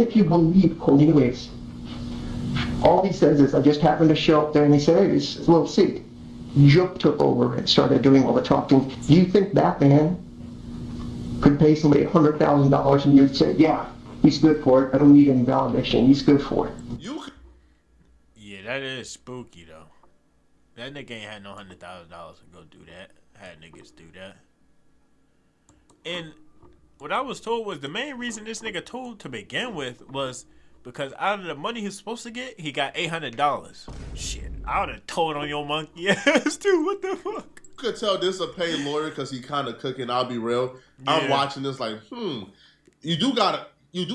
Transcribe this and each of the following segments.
if you believe Cornelius, all he says is, I just happened to show up there and he said, hey, this is a little seat. Jook took over and started doing all the talking. Do you think Batman could pay somebody $100,000 and you'd say, yeah, he's good for it. I don't need any validation. He's good for it. Yeah, that is spooky though. That nigga ain't had no $100,000 to go do that. Had niggas do that. And what I was told was the main reason this nigga told to begin with was because out of the money he's supposed to get, he got $800. Shit, I would have told on your monkey ass too. What the fuck? You could tell this a paid lawyer because he kind of cooking. I'll be real. Yeah. I'm watching this like, you do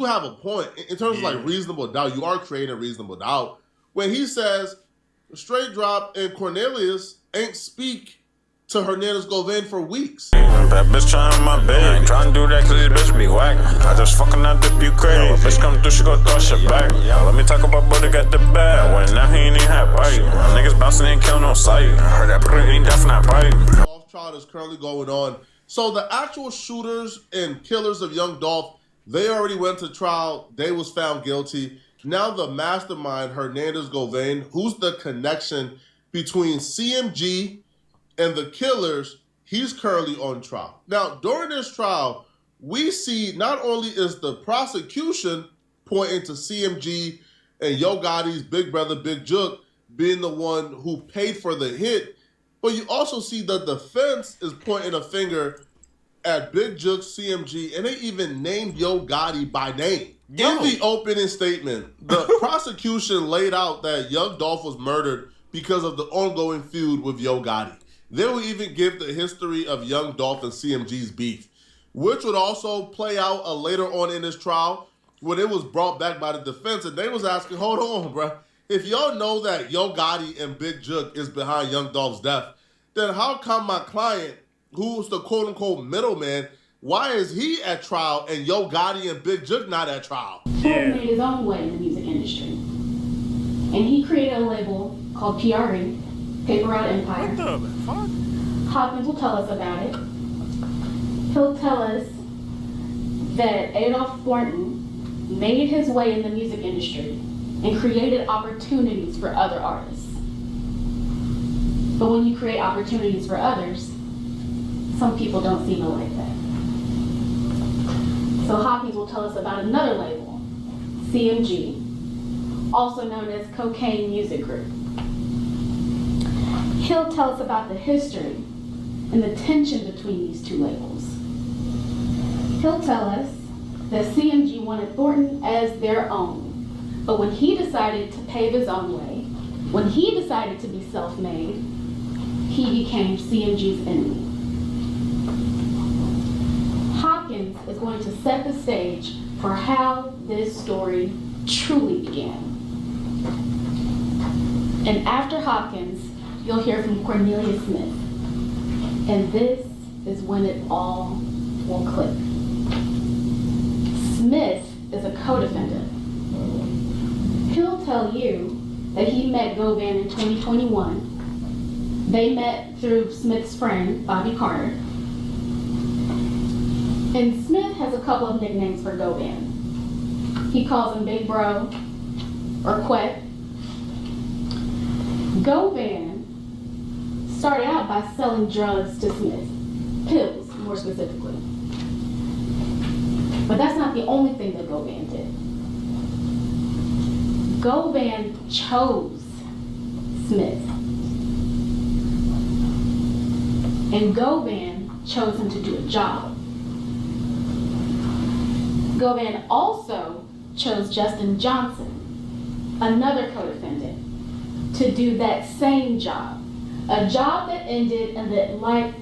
have a point in terms of like reasonable doubt. You are creating reasonable doubt when he says straight drop and Cornelius ain't speak to Hernandez Govan for weeks. That bitch trying my bed. I ain't trying to do that cause this bitch be whack. I just fucking out the Ukraine. Bitch come through, she gon' throw shit back. Let me talk about Buddha got the bag. When now he ain't even have bite. Niggas bouncing ain't kill no sight. I heard that Buddha ain't definitely bite. Dolph trial is currently going on. So the actual shooters and killers of Young Dolph, they already went to trial. They was found guilty. Now the mastermind, Hernandez Govan, who's the connection between CMG and the killers, he's currently on trial. Now, during this trial, we see not only is the prosecution pointing to CMG and Yo Gotti's big brother, Big Jook, being the one who paid for the hit, but you also see the defense is pointing a finger at Big Jook, CMG, and they even named Yo Gotti by name. In the opening statement, the prosecution laid out that Young Dolph was murdered because of the ongoing feud with Yo Gotti. They will even give the history of Young Dolph and CMG's beef, which would also play out later on in this trial when it was brought back by the defense. And they was asking, hold on, bro. If y'all know that Yo Gotti and Big Jook is behind Young Dolph's death, then how come my client, who's the quote-unquote middleman, why is he at trial and Yo Gotti and Big Jook not at trial? He made his own way in the music industry. And he created a label called PRE, Paper Route Empire. What the fuck? Hopkins will tell us about it. He'll tell us that Adolph Thornton made his way in the music industry and created opportunities for other artists. But when you create opportunities for others, some people don't seem to like that. So Hopkins will tell us about another label, CMG, also known as Cocaine Music Group. He'll tell us about the history and the tension between these two labels. He'll tell us that CMG wanted Thornton as their own, but when he decided to pave his own way, when he decided to be self-made, he became CMG's enemy. Hopkins is going to set the stage for how this story truly began. And after Hopkins, you'll hear from Cornelius Smith. And this is when it all will click. Smith is a co-defendant. He'll tell you that he met Govan in 2021. They met through Smith's friend, Bobby Carter. And Smith has a couple of nicknames for Govan. He calls him Big Bro or Quet. Govan started out by selling drugs to Smith, pills more specifically. But that's not the only thing that Govan did. Govan chose Smith. And Govan chose him to do a job. Govan also chose Justin Johnson, another co-defendant, to do that same job. A job that ended in the life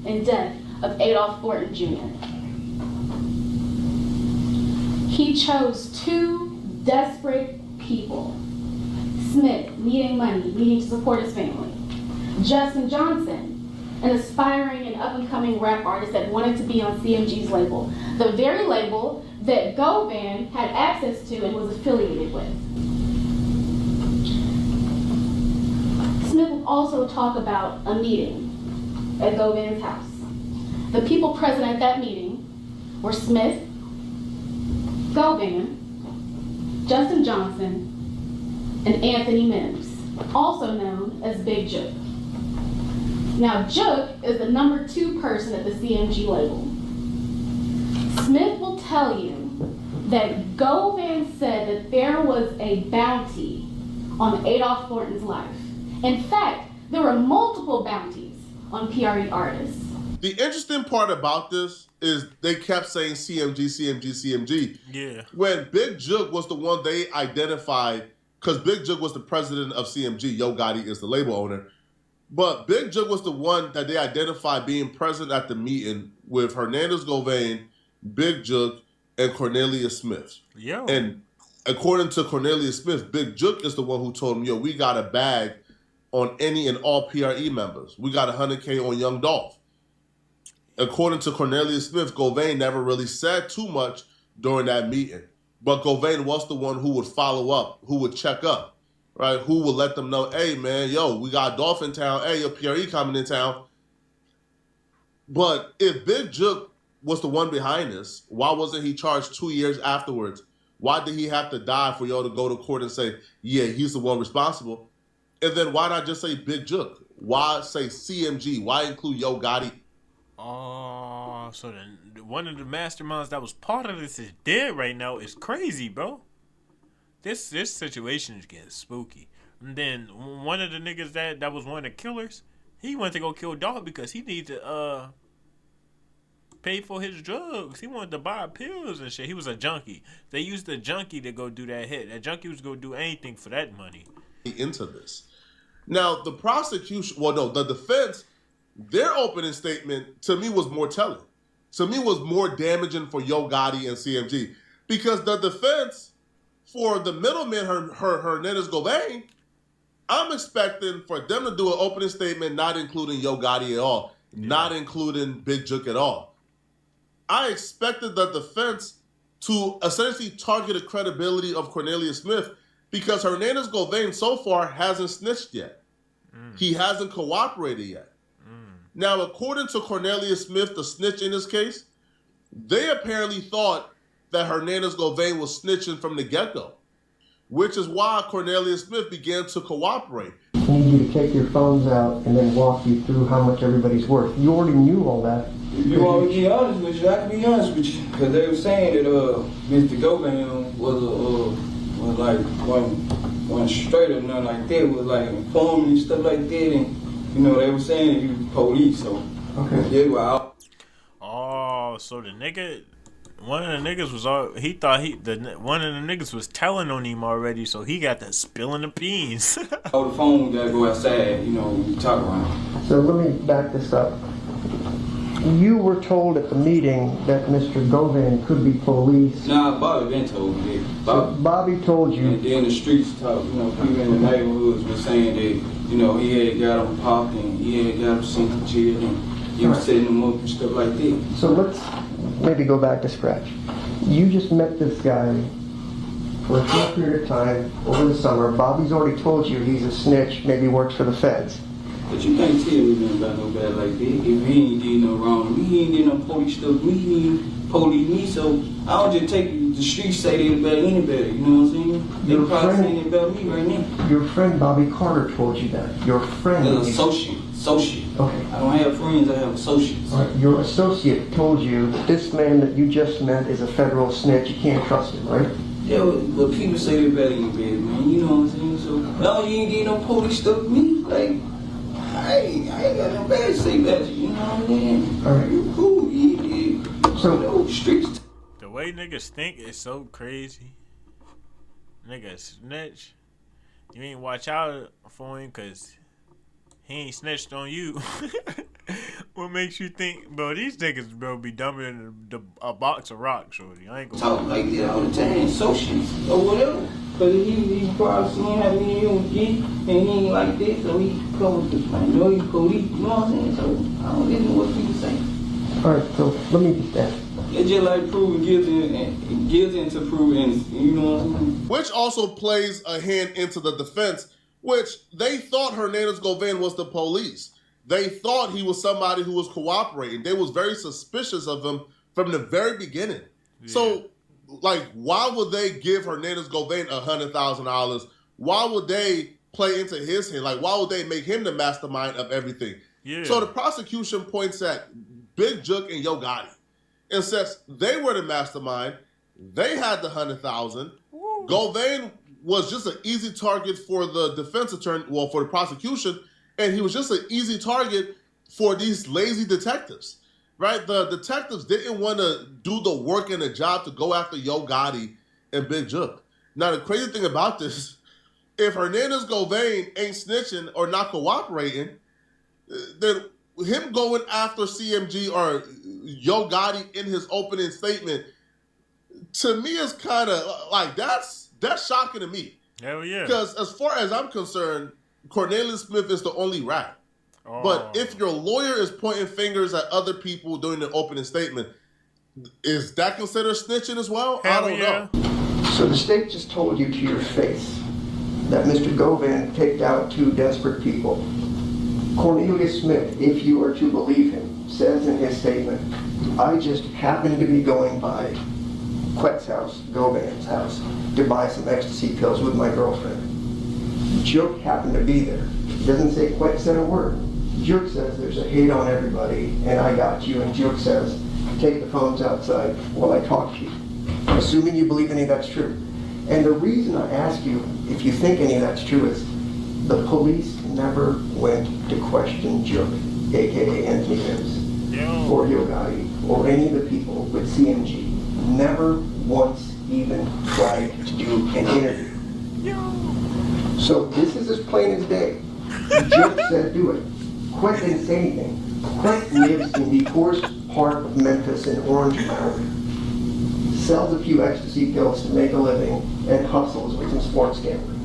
and death of Adolph Thornton Jr. He chose two desperate people. Smith, needing money, needing to support his family. Justin Johnson, an aspiring and up-and-coming rap artist that wanted to be on CMG's label, the very label that Govan had access to and was affiliated with. Smith will also talk about a meeting at Govan's house. The people present at that meeting were Smith, Govan, Justin Johnson, and Anthony Mims, also known as Big Jook. Now, Jook is the number 2 person at the CMG label. Smith will tell you that Govan said that there was a bounty on Adolph Thornton's life. In fact, there were multiple bounties on PRE artists. The interesting part about this is they kept saying CMG, CMG, CMG. Yeah. When Big Jook was the one they identified, because Big Jook was the president of CMG, Yo Gotti is the label owner. But Big Jook was the one that they identified being present at the meeting with Hernandez Govan, Big Jook, and Cornelius Smith. Yo. And according to Cornelius Smith, Big Jook is the one who told him, yo, we got a bag on any and all PRE members. We got 100K on Young Dolph. According to Cornelius Smith, Govan never really said too much during that meeting. But Govan was the one who would follow up, who would check up, right? Who would let them know, hey, man, yo, we got Dolph in town. Hey, your PRE coming in town. But if Big Jook was the one behind this, why wasn't he charged 2 years afterwards? Why did he have to die for y'all to go to court and say, yeah, he's the one responsible? And then why not just say Big Jook? Why say CMG? Why include Yo Gotti? Oh, so then one of the masterminds that was part of this is dead right now. It's crazy, bro. This situation is getting spooky. And then one of the niggas that was one of the killers, he went to go kill Dolph because he needed to pay for his drugs. He wanted to buy pills and shit. He was a junkie. They used the junkie to go do that hit. That junkie was going to do anything for that money. Into this. Now, the prosecution, the defense, their opening statement to me was more telling. To me was more damaging for Yo Gotti and CMG because the defense for the middleman, Hernandez Govan, I'm expecting for them to do an opening statement not including Yo Gotti at all, not including Big Jook at all. I expected the defense to essentially target the credibility of Cornelius Smith because Hernandez Govan so far hasn't snitched yet. He hasn't cooperated yet. Now, according to Cornelius Smith, the snitch in this case, they apparently thought that Hernandez Govan was snitching from the get-go, which is why Cornelius Smith began to cooperate. I need you to take your phones out and then walk you through how much everybody's worth. You already knew all that. If you want me to be honest with you, I can be honest with you. Because they were saying that Mr. Govan was like one straight or nothing like that, was like informing and stuff like that. And, you know, they were saying that he was police, so they were out. Oh, so the nigga, one of the niggas was he thought one of the niggas was telling on him already, so he got that spilling the beans. All the phone gotta go outside, you know, we talk around. So let me back this up. You were told at the meeting that Mr. Govan could be police. Nah, Bobby been told me that. So Bobby told you. And then the streets talk, you know, people in the neighborhoods were saying that, you know, he had got him popped and he had got him sent to jail and he was setting him up and stuff like that. So let's maybe go back to scratch. You just met this guy for a short period of time over the summer. Bobby's already told you he's a snitch, maybe works for the feds. But you can't tell me nothing about no bad like that. If he ain't did no wrong to me, he ain't did no police stuff to me, he ain't police me, so I don't just take the streets say they about anybody, you know what I'm saying? They probably saying it about me right now. Your friend Bobby Carter told you that. Your friend. An associate. Okay. I don't have friends, I have associates. All right. Your associate told you that this man that you just met is a federal snitch. You can't trust him, right? Yeah, but people say they about anybody, man, you know what I'm saying? So, no, you ain't did no police stuff to me, like, I ain't got no bad to say about you, you know what I'm saying? All right. You cool, you know, streets. The way niggas think is so crazy. Nigga snitch. You ain't watch out for him because he ain't snitched on you. What makes you think, bro, these niggas, bro, be dumber than a box of rocks, shorty. I ain't gonna talk like that all the time, associates or whatever. Because he probably seen how me and him get, and he ain't like that, so he comes to like, no, he police, you know what I'm saying? So I don't listen to what people say. All right, so let me just ask. It's just like proving guilty and to prove innocent, you know what I'm saying? Which also plays a hand into the defense, which they thought Hernandez Govan was the police. They thought he was somebody who was cooperating. They was very suspicious of him from the very beginning. Yeah. So, like, why would they give Hernandez Govain $100,000? Why would they play into his hand? Like, why would they make him the mastermind of everything? Yeah. So the prosecution points at Big Jook and Yo Gotti and says they were the mastermind. They had the $100,000. Govain was just an easy target for the defense attorney, well, for the prosecution, and he was just an easy target for these lazy detectives, right? The detectives didn't want to do the work and the job to go after Yo Gotti and Big Jook. Now, the crazy thing about this, if Hernandez Govain ain't snitching or not cooperating, then him going after CMG or Yo Gotti in his opening statement, to me, is kind of like, that's shocking to me. Hell yeah. Because as far as I'm concerned, Cornelius Smith is the only rat. Oh. But if your lawyer is pointing fingers at other people during the opening statement, is that considered snitching as well? Hell I don't know. So the state just told you to your face that Mr. Govan picked out two desperate people. Cornelius Smith, if you are to believe him, says in his statement, I just happened to be going by Quet's house, Govan's house, to buy some ecstasy pills with my girlfriend. Jook happened to be there. He doesn't say Quet said a word. Jook says there's a hate on everybody, and I got you. And Jook says, take the phones outside while I talk to you. Assuming you believe any of that's true. And the reason I ask you if you think any of that's true is the police never went to question Jook, aka Anthony Mims, or Yo Gotti, or any of the people with CMG. Never once even tried to do an interview. So this is as plain as day. Jook said do it. Quet didn't say anything. Quet lives in the poorest part of Memphis in Orange Mound. Sells a few ecstasy pills to make a living and hustles with some sports gambling.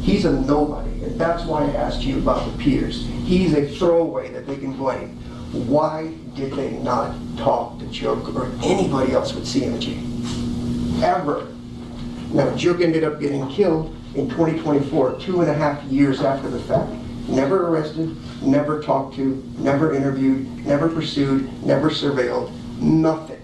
He's a nobody, and that's why I asked you about the peers. He's a throwaway that they can blame. Why did they not talk to Jook or anybody else with CMG? Ever. Now, Jook ended up getting killed in 2024, 2.5 years after the fact. Never arrested, never talked to, never interviewed, never pursued, never surveilled, nothing.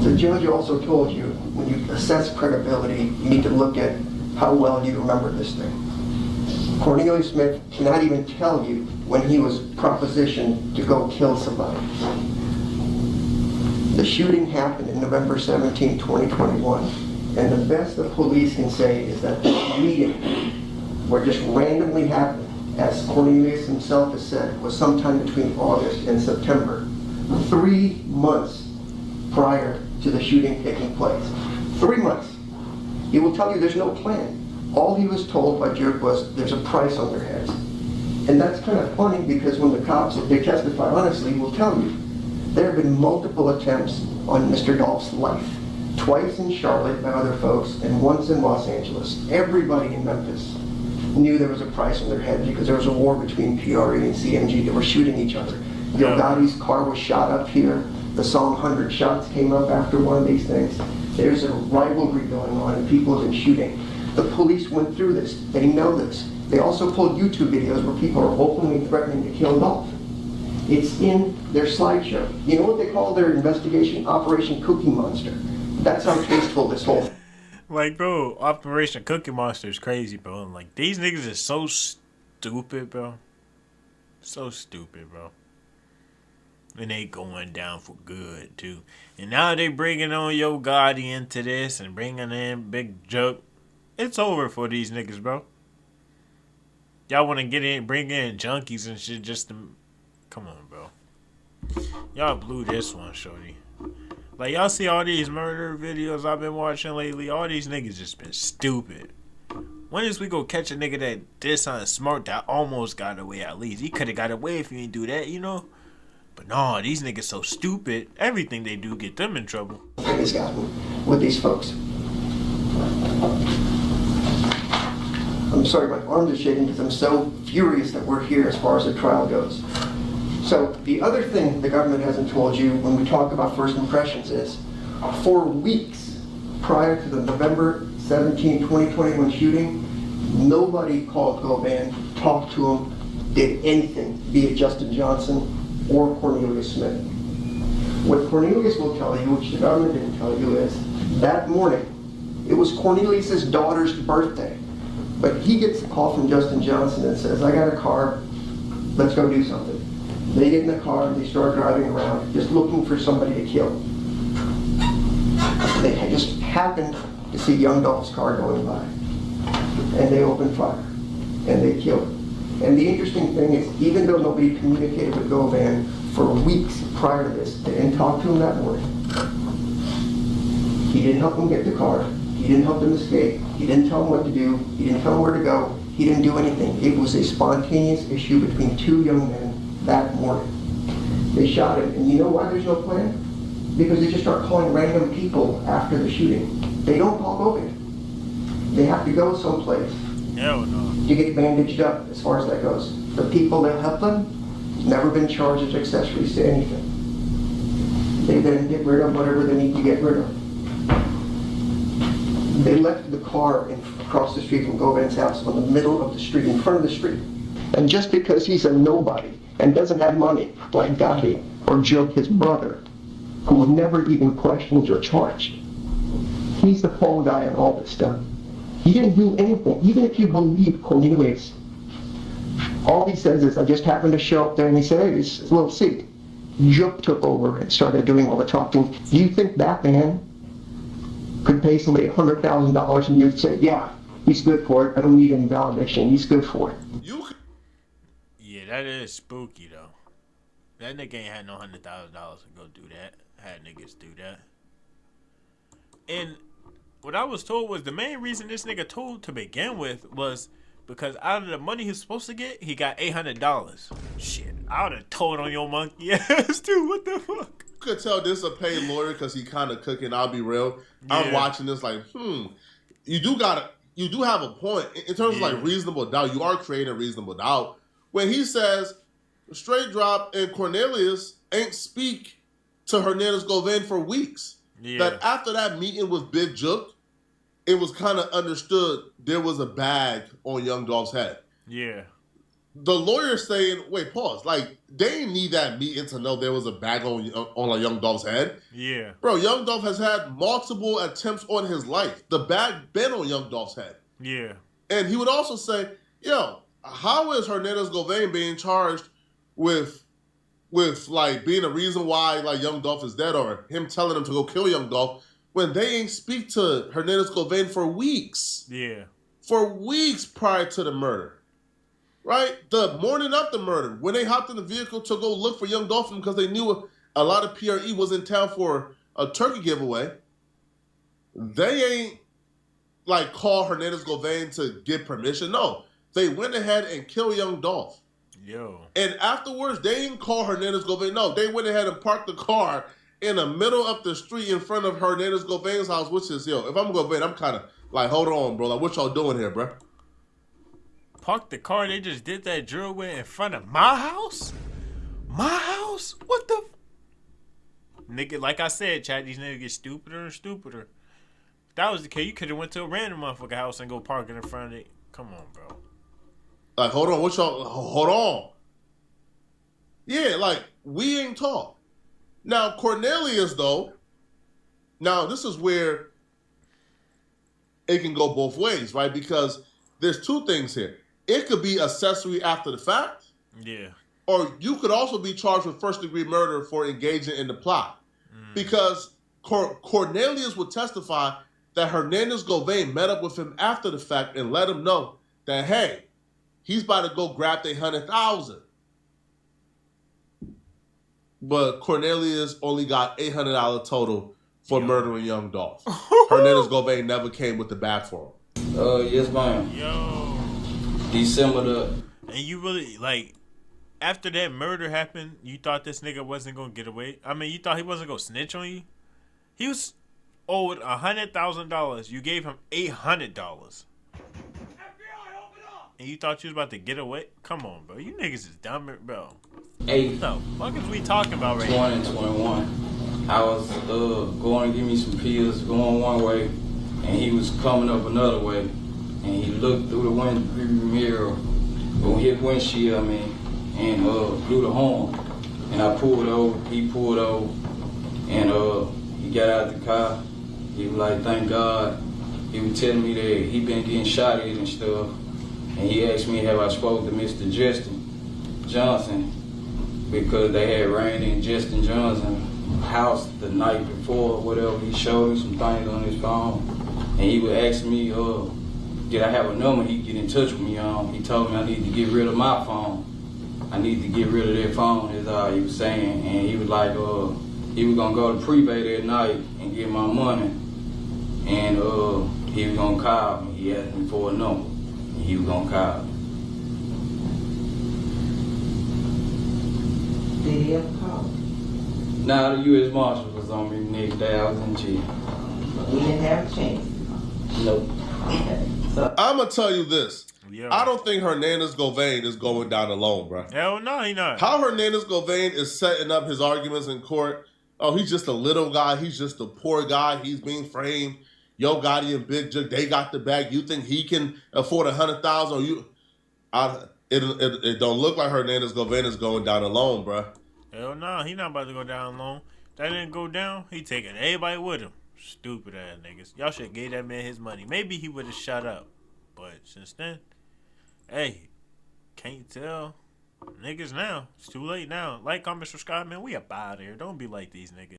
The judge also told you, when you assess credibility, you need to look at how well you remember this thing. Cornelius Smith cannot even tell you when he was propositioned to go kill somebody. The shooting happened in November 17, 2021, and the best the police can say is that this meeting, where just randomly happened, as Cornelius himself has said, was sometime between August and September, 3 months prior to the shooting taking place. 3 months. He will tell you there's no plan. All he was told by Jook was there's a price on their heads. And that's kind of funny because when the cops, if they testify honestly, will tell you there have been multiple attempts on Mr. Dolph's life. Twice in Charlotte by other folks and once in Los Angeles. Everybody in Memphis knew there was a price on their head because there was a war between PRE and CMG. They were shooting each other. Yo Gotti's car was shot up here. The song 100 Shots came up after one of these things. There's a rivalry going on and people have been shooting. The police went through this. They know this. They also pulled YouTube videos where people are openly threatening to kill Dolph. It's in their slideshow. You know what they call their investigation? Operation Cookie Monster. That's how tasteful this whole Like, bro, Operation Cookie Monster is crazy, bro. And, like, these niggas are so stupid, bro. So stupid, bro. And they going down for good, too. And now they bringing on Yo Gotti into this and bringing in Big Jook. It's over for these niggas, bro. Y'all want to get in, bring in junkies and shit just to... Come on, bro. Y'all blew this one, shorty. Like, y'all see all these murder videos I've been watching lately? All these niggas just been stupid. When is we gonna catch a nigga that did something smart that almost got away at least? He could have got away if he didn't do that, you know? But no, these niggas so stupid. Everything they do get them in trouble. He's gotten with these folks. I'm sorry, my arms are shaking because I'm so furious that we're here as far as the trial goes. So the other thing the government hasn't told you when we talk about first impressions is, for weeks prior to the November 17, 2021 shooting, nobody called Govan, talked to him, did anything, be it Justin Johnson or Cornelius Smith. What Cornelius will tell you, which the government didn't tell you, is that morning, it was Cornelius's daughter's birthday, but he gets a call from Justin Johnson and says, I got a car, let's go do something. They get in the car and they start driving around, just looking for somebody to kill. They just happened to see Young Dolph's car going by, and they opened fire, and they killed him. And the interesting thing is, even though nobody communicated with Govan for weeks prior to this, they didn't talk to him that morning. He didn't help him get the car. He didn't help him escape. He didn't tell him what to do. He didn't tell him where to go. He didn't do anything. It was a spontaneous issue between two young men that morning. They shot him, and you know why there's no plan? Because they just start calling random people after the shooting. They don't call Govan. They have to go someplace. Hell no. To get bandaged up, as far as that goes. The people that help them, never been charged as accessories to anything. They then get rid of whatever they need to get rid of. They left the car across the street from Govan's house on the middle of the street, in front of the street. And just because he's a nobody and doesn't have money, like Gotti or Joe, his brother, who were never even questioned or charged, he's the phone guy on all this stuff. He didn't do anything. Even if you believe Cornelius, all he says is, I just happened to show up there, and he said, hey, it's a little seat. Joe took over and started doing all the talking. Do you think Batman could pay somebody $100,000 and you'd say, yeah, he's good for it. I don't need any validation. He's good for it. Yeah, that is spooky, though. That nigga ain't had no $100,000 to go do that. Had niggas do that. And what I was told was the main reason this nigga told to begin with was because out of the money he's supposed to get, he got $800. Shit, I would have told on your monkey ass too. What the fuck? You could tell this a paid lawyer because he kind of cooking. I'll be real. Yeah. I'm watching this like, you do have a point in terms of like reasonable doubt. You are creating reasonable doubt when he says straight drop and Cornelius ain't speak to Hernandez Govan for weeks. Yeah. That after that meeting with Big Jook, it was kind of understood there was a bag on Young Dolph's head. Yeah. The lawyer saying, wait, pause. Like, they didn't need that meeting to know there was a bag on a Young Dolph's head. Yeah. Bro, Young Dolph has had multiple attempts on his life. The bag been on Young Dolph's head. Yeah. And he would also say, yo, how is Hernandez Govan being charged with like being a reason why like Young Dolph is dead, or him telling him to go kill Young Dolph, when they ain't speak to Hernandez Govan for weeks. Yeah. For weeks prior to the murder. Right? The morning of the murder, when they hopped in the vehicle to go look for Young Dolph because they knew a lot of PRE was in town for a turkey giveaway, they ain't like call Hernandez Govan to get permission. No. They went ahead and killed Young Dolph. Yo. And afterwards, they didn't call Hernandez Govan. No, they went ahead and parked the car in the middle of the street in front of Hernandez Govan's house, which is, yo, if I'm Govan, I'm kind of like, hold on, bro. Like, what y'all doing here, bro? Parked the car they just did that drill with in front of my house? My house? What the? Nigga, like I said, Chad, these niggas get stupider and stupider. If that was the case, you could have went to a random motherfucker house and go park it in front of it. Come on, bro. Like, hold on, what y'all, hold on. Yeah, like, we ain't talk. Now, Cornelius, though, now this is where it can go both ways, right? Because there's two things here. It could be accessory after the fact. Yeah. Or you could also be charged with first-degree murder for engaging in the plot. Because Cornelius would testify that Hernandez Govan met up with him after the fact and let him know that, hey, he's about to go grab the $100,000. But Cornelius only got $800 total for murdering Young Dolph. Hernandez Govan never came with the bag for him. Yes, ma'am. Yo. December the... And you really, like, after that murder happened, you thought this nigga wasn't going to get away? I mean, you thought he wasn't going to snitch on you? He was owed $100,000. You gave him $800. And you thought you was about to get away? Come on, bro. You niggas is dumb, bro. What the fuck is we talking about right 20 now? 21. I was going to give me some pills, going one way, and he was coming up another way. And he looked through the window mirror on his windshield, and blew the horn. And I pulled over, he pulled over, and he got out the car. He was like, thank God. He was telling me that he been getting shot at and stuff. And he asked me, have I spoke to Mr. Justin Johnson? Because they had ran in Justin Johnson's house the night before, whatever. He showed me some things on his phone. And he would ask me, did I have a number he could get in touch with me on? He told me I need to get rid of my phone. I need to get rid of that phone, is all he was saying. And he was like, he was gonna go to Private that night and get my money. And he was gonna call me. He asked me for a number. And he was gonna call me. Did he ever call? Nah, the U.S. Marshal was on me the next day. I was in jail. We didn't have a chance. Nope. So, I'm gonna tell you this. Yeah. I don't think Hernandez Govain is going down alone, bro. Hell no, he not. How Hernandez Govain is setting up his arguments in court. Oh, he's just a little guy. He's just a poor guy. He's being framed. Yo Gotti and Big Jug, they got the bag. You think he can afford $100,000? It don't look like Hernandez Govain is going down alone, bro. Hell no, he not about to go down alone. That didn't go down. He taking everybody with him. Stupid ass niggas. Y'all should have gave that man his money. Maybe he would have shut up. But since then, hey, can't tell niggas now. It's too late now. Like, comment, subscribe, man. We up out of here. Don't be like these niggas.